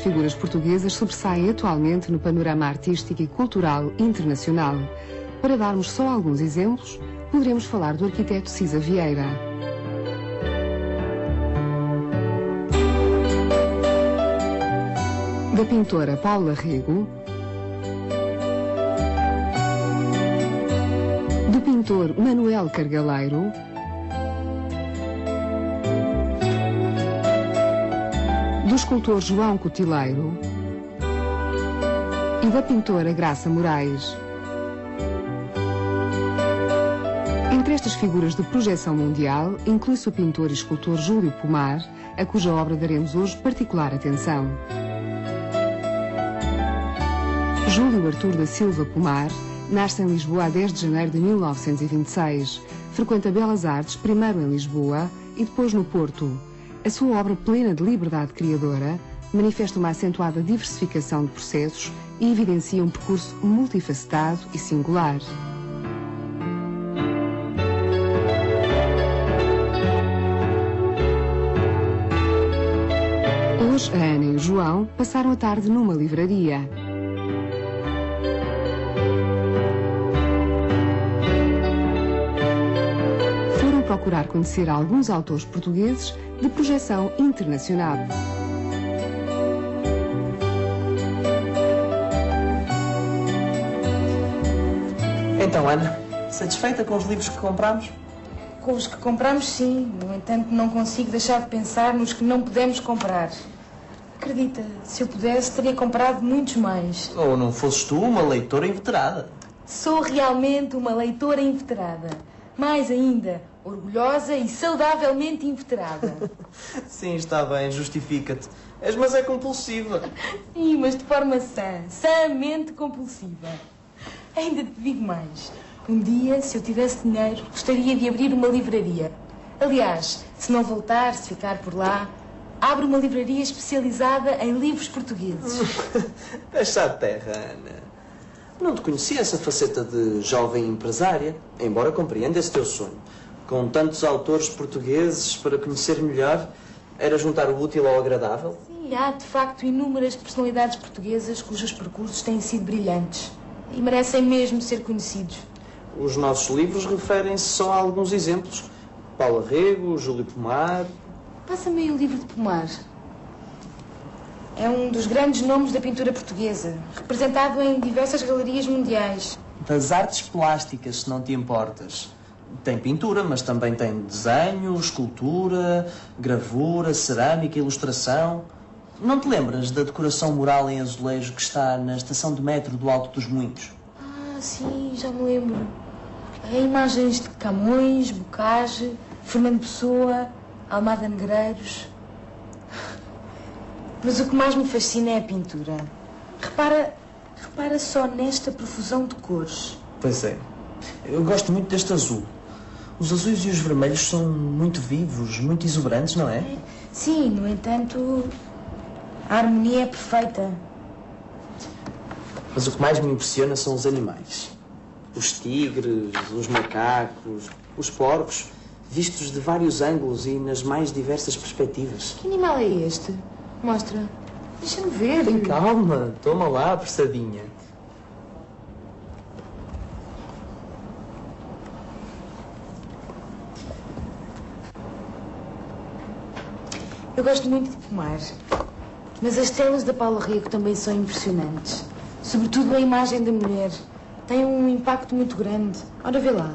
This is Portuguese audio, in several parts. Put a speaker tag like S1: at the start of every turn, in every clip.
S1: figuras portuguesas sobressaem atualmente no panorama artístico e cultural internacional. Para darmos só alguns exemplos, poderemos falar do arquiteto Cisa Vieira, da pintora Paula Rego, do pintor Manuel Cargaleiro, do escultor João Cotileiro e da pintora Graça Moraes. Entre estas figuras de projeção mundial, inclui-se o pintor e escultor Júlio Pomar, a cuja obra daremos hoje particular atenção. Júlio Artur da Silva Pomar nasce em Lisboa a 10 de janeiro de 1926. Frequenta Belas Artes, primeiro em Lisboa e depois no Porto. A sua obra, plena de liberdade criadora, manifesta uma acentuada diversificação de processos e evidencia um percurso multifacetado e singular. Hoje, a Ana e o João passaram a tarde numa livraria. Foram procurar conhecer alguns autores portugueses de projeção internacional.
S2: Então, Ana, satisfeita com os livros que compramos?
S3: Com os que compramos, sim. No entanto, não consigo deixar de pensar nos que não pudemos comprar. Acredita, se eu pudesse, teria comprado muitos mais.
S2: Ou não fosses tu uma leitora inveterada?
S3: Sou realmente uma leitora inveterada. Mais ainda, orgulhosa e saudavelmente inveterada.
S2: Sim, está bem, justifica-te. Mas é compulsiva.
S3: Sim, mas de forma sãmente compulsiva. Ainda te digo mais. Um dia, se eu tivesse dinheiro, gostaria de abrir uma livraria. Aliás, se não voltar, se ficar por lá, abro uma livraria especializada em livros portugueses.
S2: Deixa a terra, Ana. Não te conhecia essa faceta de jovem empresária, embora compreenda esse teu sonho. Com tantos autores portugueses para conhecer melhor, era juntar o útil ao agradável?
S3: Sim, há de facto inúmeras personalidades portuguesas cujos percursos têm sido brilhantes e merecem mesmo ser conhecidos.
S2: Os nossos livros referem-se só a alguns exemplos. Paula Rego, Júlio Pomar...
S3: Passa-me aí o livro de Pomar. É um dos grandes nomes da pintura portuguesa, representado em diversas galerias mundiais.
S2: Das artes plásticas, se não te importas. Tem pintura, mas também tem desenho, escultura, gravura, cerâmica, ilustração. Não te lembras da decoração mural em azulejo que está na estação de metro do Alto dos Moinhos?
S3: Ah, sim, já me lembro. É imagens de Camões, Bocage, Fernando Pessoa, Almada Negreiros. Mas o que mais me fascina é a pintura. Repara só nesta profusão de cores.
S2: Pois é. Eu gosto muito deste azul. Os azuis e os vermelhos são muito vivos, muito exuberantes, não é?
S3: Sim, no entanto, a harmonia é perfeita.
S2: Mas o que mais me impressiona são os animais. Os tigres, os macacos, os porcos, vistos de vários ângulos e nas mais diversas perspectivas.
S3: Que animal é este? Mostra. Deixa-me ver.
S2: Tem calma. Toma lá, apressadinha.
S3: Eu gosto muito de Pomar. Mas as telas da Paula Rego também são impressionantes. Sobretudo a imagem da mulher. Tem um impacto muito grande. Ora, vê lá.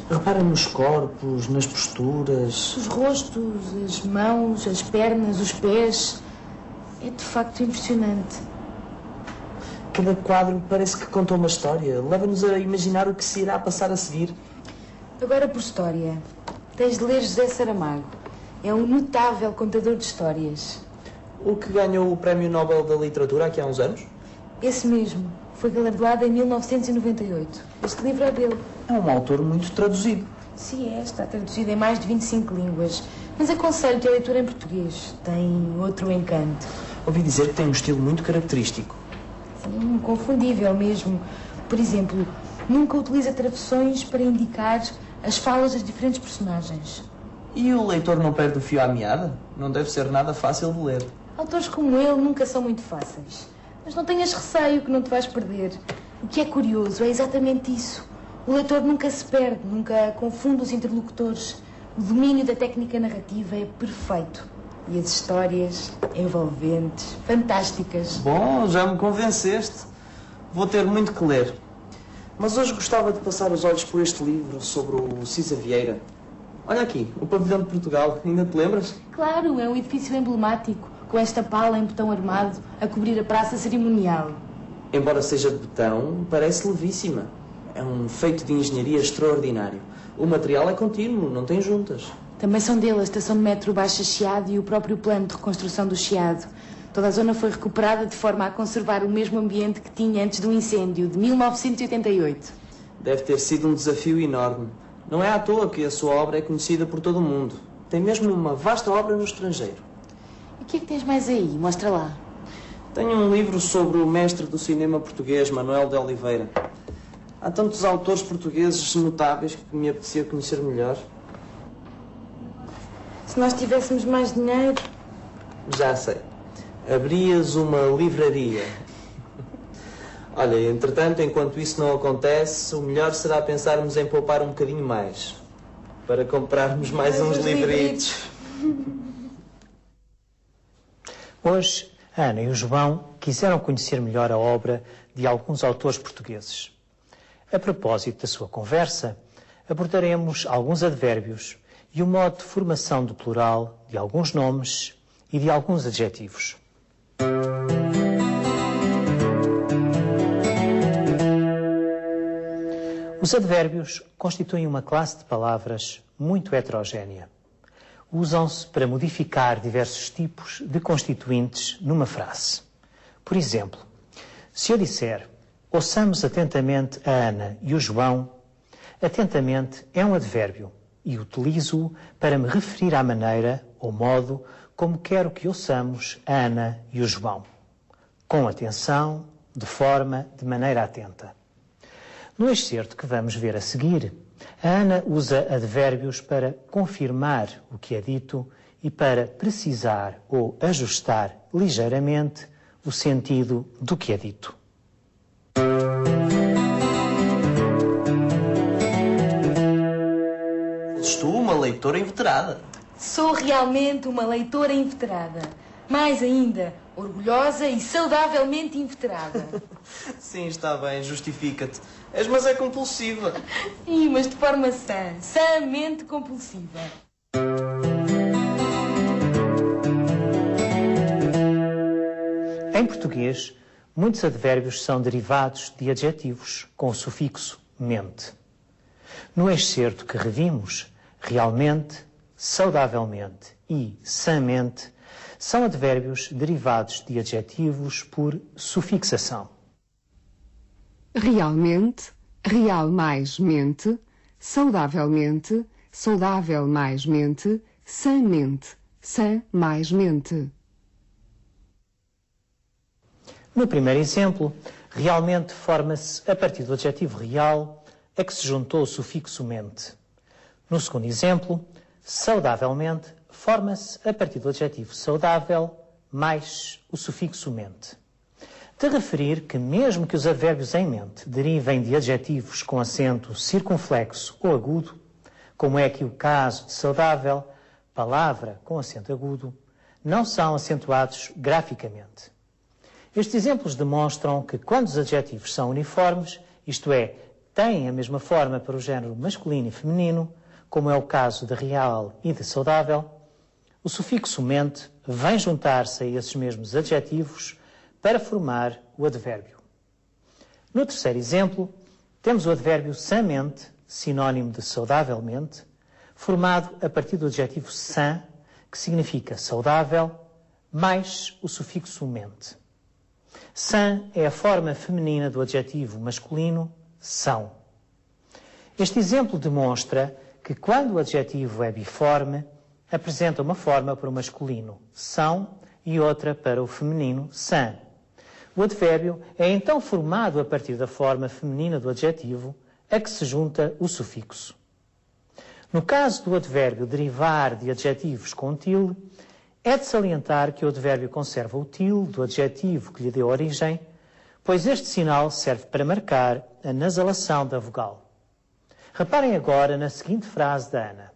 S2: Repara nos corpos, nas posturas.
S3: Os rostos, as mãos, as pernas, os pés. É de facto impressionante.
S2: Cada quadro parece que conta uma história. Leva-nos a imaginar o que se irá passar a seguir.
S3: Agora por história. Tens de ler José Saramago. É um notável contador de histórias.
S2: O que ganhou o Prémio Nobel da Literatura aqui há uns anos?
S3: Esse mesmo. Foi galardoado em 1998. Este livro é dele.
S2: É um autor muito traduzido.
S3: Sim, está traduzido em mais de 25 línguas. Mas aconselho-te a leitura em português. Tem outro encanto.
S2: Ouvi dizer que tem um estilo muito característico.
S3: Sim, inconfundível mesmo. Por exemplo, nunca utiliza traduções para indicar as falas das diferentes personagens.
S2: E o leitor não perde o fio à meada? Não deve ser nada fácil de ler.
S3: Autores como ele nunca são muito fáceis. Mas não tenhas receio que não te vais perder. O que é curioso é exatamente isso. O leitor nunca se perde, nunca confunde os interlocutores. O domínio da técnica narrativa é perfeito. E as histórias envolventes, fantásticas.
S2: Bom, já me convenceste. Vou ter muito que ler. Mas hoje gostava de passar os olhos por este livro sobre o Cisa Vieira. Olha aqui, o Pavilhão de Portugal. Ainda te lembras?
S3: Claro, é um edifício emblemático, com esta pala em betão armado a cobrir a praça cerimonial.
S2: Embora seja de betão, parece levíssima. É um feito de engenharia extraordinário. O material é contínuo, não tem juntas.
S3: Também são dele a estação de metro Baixa Chiado e o próprio plano de reconstrução do Chiado. Toda a zona foi recuperada de forma a conservar o mesmo ambiente que tinha antes do incêndio de 1988.
S2: Deve ter sido um desafio enorme. Não é à toa que a sua obra é conhecida por todo o mundo. Tem mesmo uma vasta obra no estrangeiro.
S3: E o que é que tens mais aí? Mostra lá.
S2: Tenho um livro sobre o mestre do cinema português, Manuel de Oliveira. Há tantos autores portugueses notáveis que me apetecia conhecer melhor.
S3: Se nós tivéssemos mais dinheiro...
S2: Já sei. Abrias uma livraria. Olha, entretanto, enquanto isso não acontece, o melhor será pensarmos em poupar um bocadinho mais. Para comprarmos mais uns livritos.
S4: Hoje, a Ana e o João quiseram conhecer melhor a obra de alguns autores portugueses. A propósito da sua conversa, abordaremos alguns advérbios e o modo de formação do plural de alguns nomes e de alguns adjetivos. Os advérbios constituem uma classe de palavras muito heterogénea. Usam-se para modificar diversos tipos de constituintes numa frase. Por exemplo, se eu disser ouçamos atentamente a Ana e o João, atentamente é um advérbio e utilizo-o para me referir à maneira ou modo como quero que ouçamos a Ana e o João. Com atenção, de forma, de maneira atenta. No excerto que vamos ver a seguir, a Ana usa advérbios para confirmar o que é dito e para precisar ou ajustar ligeiramente o sentido do que é dito.
S2: Estou uma leitora inveterada.
S3: Sou realmente uma leitora inveterada. Mais ainda, orgulhosa e saudavelmente inveterada.
S2: Sim, está bem, justifica-te. Mas é compulsiva.
S3: Sim, mas de forma sã, sãmente compulsiva.
S4: Em português, muitos advérbios são derivados de adjetivos com o sufixo mente. No excerto que revimos, realmente, saudavelmente e sãmente são advérbios derivados de adjetivos por sufixação.
S1: Realmente, real mais mente, saudavelmente, saudável mais mente, sãmente, sã mais mente.
S4: No primeiro exemplo, realmente forma-se a partir do adjetivo real a que se juntou o sufixo mente. No segundo exemplo, saudavelmente forma-se a partir do adjetivo saudável mais o sufixo mente. De referir que mesmo que os advérbios em mente derivem de adjetivos com acento circunflexo ou agudo, como é aqui o caso de saudável, palavra com acento agudo, não são acentuados graficamente. Estes exemplos demonstram que quando os adjetivos são uniformes, isto é, têm a mesma forma para o género masculino e feminino, como é o caso de real e de saudável, o sufixo mente vem juntar-se a esses mesmos adjetivos para formar o advérbio. No terceiro exemplo, temos o advérbio sãmente, sinónimo de saudavelmente, formado a partir do adjetivo sã, que significa saudável, mais o sufixo mente. Sã é a forma feminina do adjetivo masculino são. Este exemplo demonstra que quando o adjetivo é biforme, apresenta uma forma para o masculino são e outra para o feminino sã. O advérbio é então formado a partir da forma feminina do adjetivo a que se junta o sufixo. No caso do advérbio derivar de adjetivos com tilde, É de salientar que o advérbio conserva o tilde do adjetivo que lhe deu origem, pois este sinal serve para marcar a nasalação da vogal. Reparem agora na seguinte frase da Ana.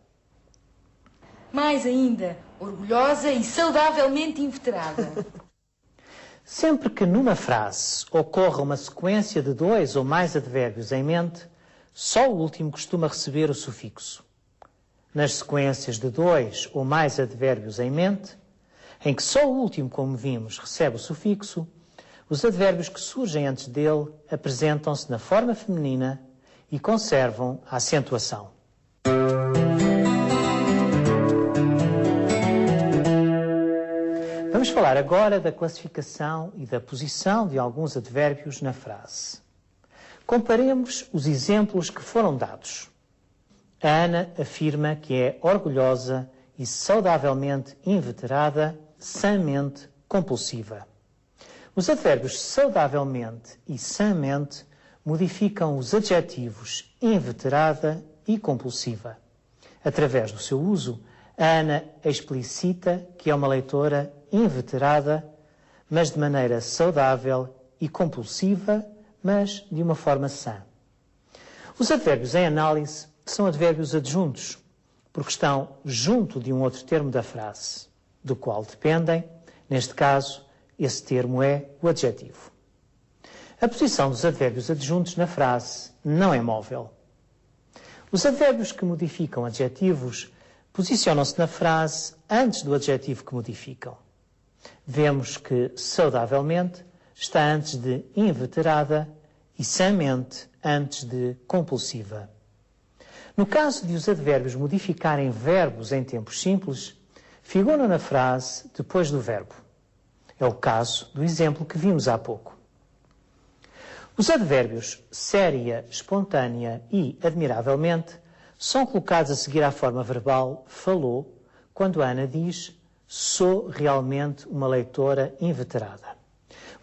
S3: Mais ainda, orgulhosa e saudavelmente inveterada.
S4: Sempre que numa frase ocorra uma sequência de 2 ou mais advérbios em mente, só o último costuma receber o sufixo. Nas sequências de 2 ou mais advérbios em mente, em que só o último, como vimos, recebe o sufixo, os advérbios que surgem antes dele apresentam-se na forma feminina e conservam a acentuação. Vamos falar agora da classificação e da posição de alguns advérbios na frase. Comparemos os exemplos que foram dados. A Ana afirma que é orgulhosa e saudavelmente inveterada, sãmente compulsiva. Os advérbios saudavelmente e sãmente modificam os adjetivos inveterada e compulsiva. Através do seu uso, a Ana explicita que é uma leitora inveterada, mas de maneira saudável, e compulsiva, mas de uma forma sã. Os advérbios em análise são advérbios adjuntos, porque estão junto de um outro termo da frase, do qual dependem, neste caso, esse termo é o adjetivo. A posição dos advérbios adjuntos na frase não é móvel. Os advérbios que modificam adjetivos posicionam-se na frase antes do adjetivo que modificam. Vemos que saudavelmente está antes de inveterada e sãmente antes de compulsiva. No caso de os advérbios modificarem verbos em tempos simples, figuram na frase depois do verbo. É o caso do exemplo que vimos há pouco. Os advérbios séria, espontânea e admiravelmente são colocados a seguir à forma verbal falou, quando a Ana diz sou realmente uma leitora inveterada.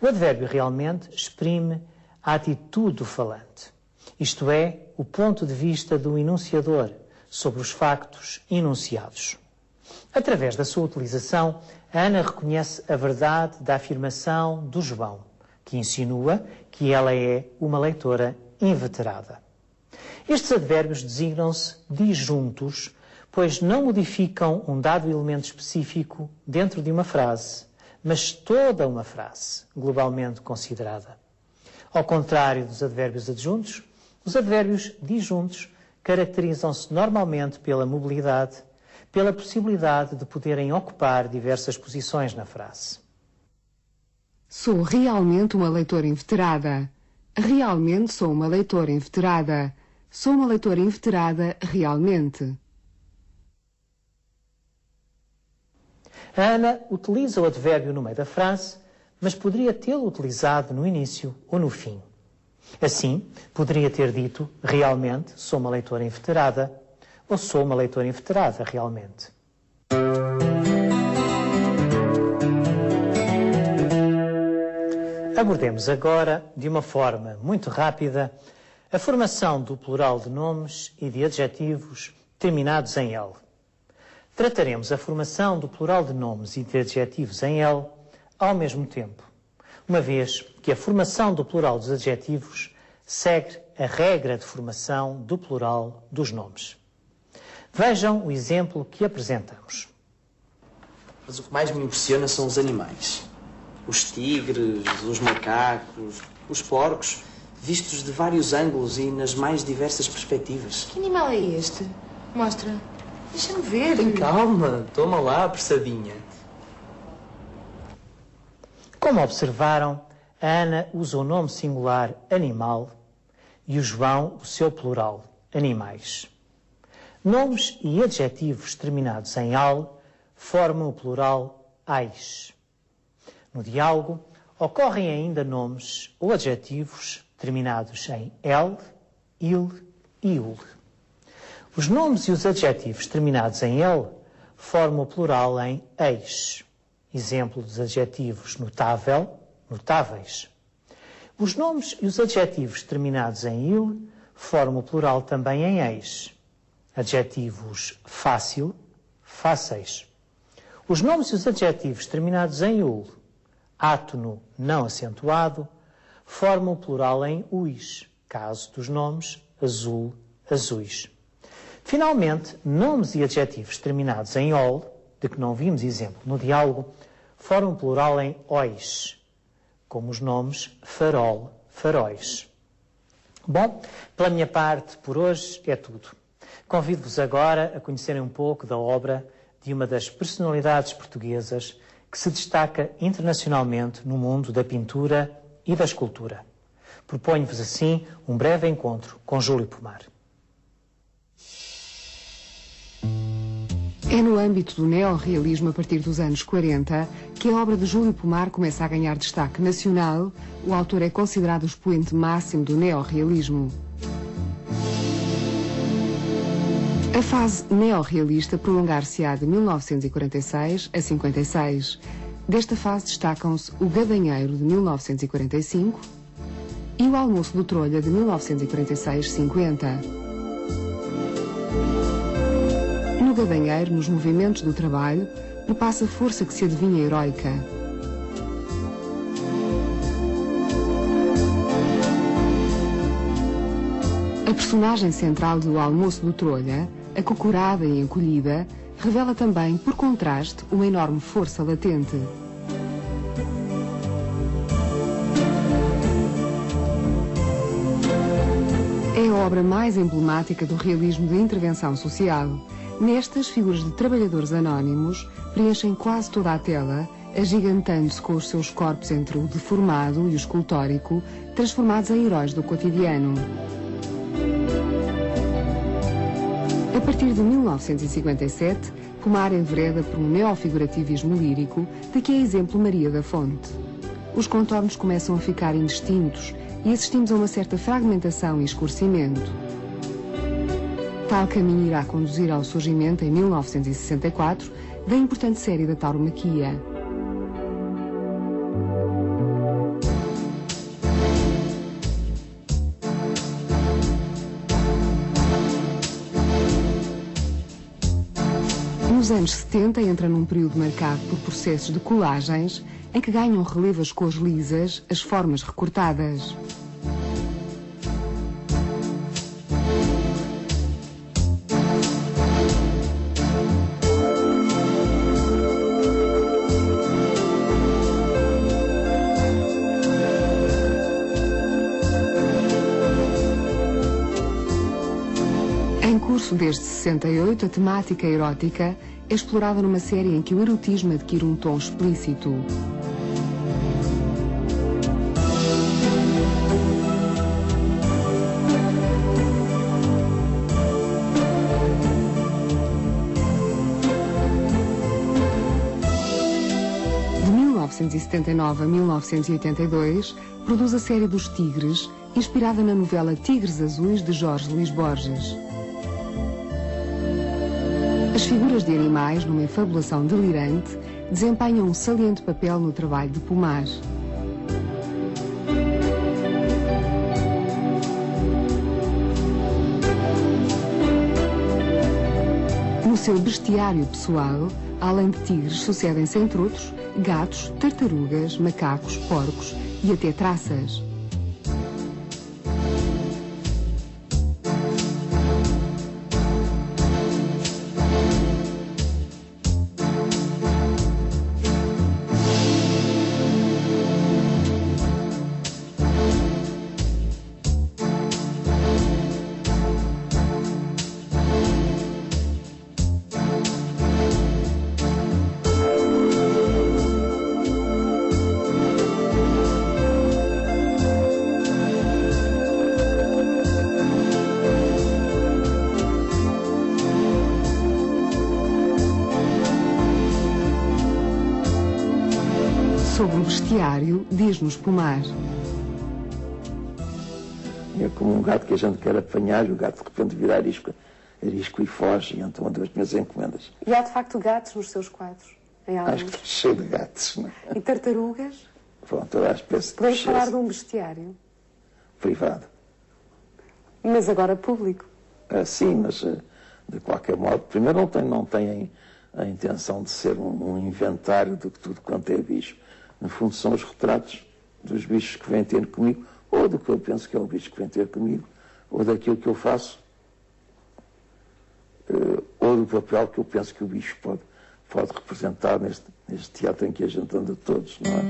S4: O advérbio realmente exprime a atitude do falante, isto é, o ponto de vista do enunciador sobre os factos enunciados. Através da sua utilização, a Ana reconhece a verdade da afirmação do João, que insinua que ela é uma leitora inveterada. Estes advérbios designam-se disjuntos, pois não modificam um dado elemento específico dentro de uma frase, mas toda uma frase, globalmente considerada. Ao contrário dos advérbios adjuntos, os advérbios disjuntos caracterizam-se normalmente pela mobilidade, pela possibilidade de poderem ocupar diversas posições na frase.
S1: Sou realmente uma leitora inveterada. Realmente sou uma leitora inveterada. Sou uma leitora inveterada realmente.
S4: A Ana utiliza o advérbio no meio da frase, mas poderia tê-lo utilizado no início ou no fim. Assim, poderia ter dito realmente sou uma leitora inveterada ou sou uma leitora inveterada realmente. Abordemos agora, de uma forma muito rápida, a formação do plural de nomes e de adjetivos terminados em L. Trataremos a formação do plural de nomes e de adjetivos em L ao mesmo tempo, uma vez que a formação do plural dos adjetivos segue a regra de formação do plural dos nomes. Vejam o exemplo que apresentamos.
S2: Mas o que mais me impressiona são os animais. Os tigres, os macacos, os porcos, vistos de vários ângulos e nas mais diversas perspectivas.
S3: Que animal é este? Mostra. Deixa-me ver.
S2: Tem calma, toma lá, apressadinha.
S4: Como observaram, a Ana usa o nome singular animal e o João o seu plural, animais. Nomes e adjetivos terminados em al formam o plural ais. No diálogo, ocorrem ainda nomes ou adjetivos terminados em el, il e ul. Os nomes e os adjetivos terminados em el formam o plural em eis. Exemplo dos adjetivos notável, notáveis. Os nomes e os adjetivos terminados em il formam o plural também em eis. Adjetivos fácil, fáceis. Os nomes e os adjetivos terminados em ul, átono não acentuado, formam o plural em uis, caso dos nomes azul, azuis. Finalmente, nomes e adjetivos terminados em ol, de que não vimos exemplo no diálogo, formam o plural em ois, como os nomes farol, faróis. Bom, pela minha parte, por hoje é tudo. Convido-vos agora a conhecerem um pouco da obra de uma das personalidades portuguesas que se destaca internacionalmente no mundo da pintura e da escultura. Proponho-vos assim um breve encontro com Júlio Pomar.
S1: É no âmbito do neorrealismo a partir dos anos 40 que a obra de Júlio Pomar começa a ganhar destaque nacional. O autor é considerado o expoente máximo do neorrealismo. A fase neorrealista prolongar-se-á de 1946 a 56. Desta fase destacam-se O Gadanheiro, de 1945, e O Almoço do Trolha, de 1946-50. No Gadanheiro, nos movimentos do trabalho, perpassa força que se adivinha heroica. A personagem central do Almoço do Trolha, acocorada e encolhida, revela também, por contraste, uma enorme força latente. É a obra mais emblemática do realismo de intervenção social. Nestas, figuras de trabalhadores anónimos preenchem quase toda a tela, agigantando-se com os seus corpos entre o deformado e o escultórico, transformados em heróis do cotidiano. A partir de 1957, Pomar envereda por um neofigurativismo lírico de que é exemplo Maria da Fonte. Os contornos começam a ficar indistintos e assistimos a uma certa fragmentação e escurecimento. Tal caminho irá conduzir ao surgimento, em 1964, da importante série da tauromaquia. Nos anos 70 entra num período marcado por processos de colagens em que ganham relevo as cores lisas, as formas recortadas. Em curso desde 68, a temática erótica é explorada numa série em que o erotismo adquire um tom explícito. De 1979 a 1982, produz a série dos Tigres, inspirada na novela Tigres Azuis, de Jorge Luís Borges. As figuras de animais, numa efabulação delirante, desempenham um saliente papel no trabalho de Pomar. No seu bestiário pessoal, além de tigres, sucedem-se, entre outros, gatos, tartarugas, macacos, porcos e até traças. Sobre o bestiário, diz-nos Pomar.
S5: É como um gato que a gente quer apanhar e o gato de repente vira arisco e foge, e então ando as minhas encomendas.
S1: E há de facto gatos nos seus quadros?
S5: Acho que cheio de gatos, não é?
S1: E tartarugas?
S5: Pronto, toda a espécie de
S1: Podemos falar de um bestiário?
S5: Privado.
S1: Mas agora público?
S5: Sim, mas de qualquer modo, primeiro não têm a intenção de ser um inventário de tudo quanto é bicho. No fundo, são os retratos dos bichos que vêm ter comigo, ou do que eu penso que é o bicho que vem ter comigo, ou daquilo que eu faço, ou do papel que eu penso que o bicho pode representar neste teatro em que a gente anda todos, não é?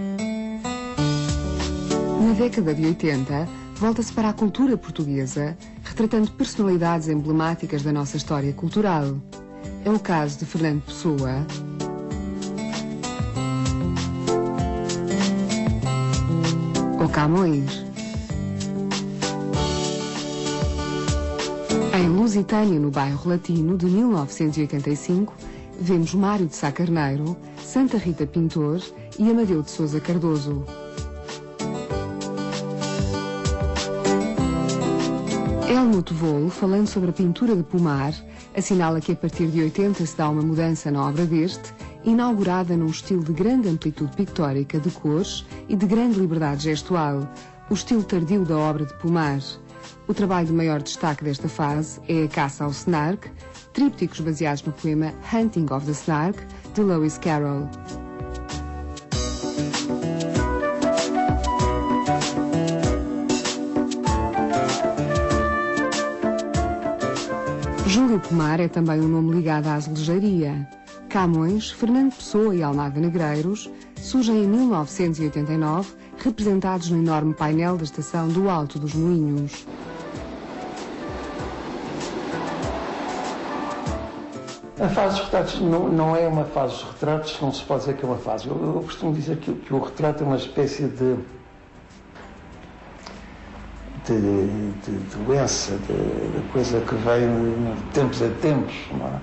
S1: Na década de 80, volta-se para a cultura portuguesa, retratando personalidades emblemáticas da nossa história cultural. É o caso de Fernando Pessoa, ou Camões. Em Lusitânia, no bairro Latino, de 1985, vemos Mário de Sá Carneiro, Santa Rita Pintor e Amadeu de Sousa Cardoso. Helmut Wohl, falando sobre a pintura de Pomar, assinala que a partir de 80 se dá uma mudança na obra deste, inaugurada num estilo de grande amplitude pictórica de cores e de grande liberdade gestual, o estilo tardio da obra de Pomar. O trabalho de maior destaque desta fase é A Caça ao Snark, trípticos baseados no poema Hunting of the Snark, de Lewis Carroll. Júlio Pomar é também um nome ligado à azulejaria. Camões, Fernando Pessoa e Almada Negreiros surgem em 1989, representados no enorme painel da estação do Alto dos Moinhos.
S5: A fase dos retratos não é uma fase dos retratos, não se pode dizer que é uma fase. Eu costumo dizer que o retrato é uma espécie de doença, de coisa que vem de tempos a tempos, não é?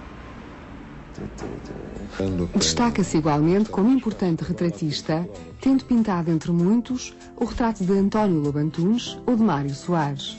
S1: Destaca-se igualmente como importante retratista, tendo pintado entre muitos o retrato de António Lobo Antunes ou de Mário Soares.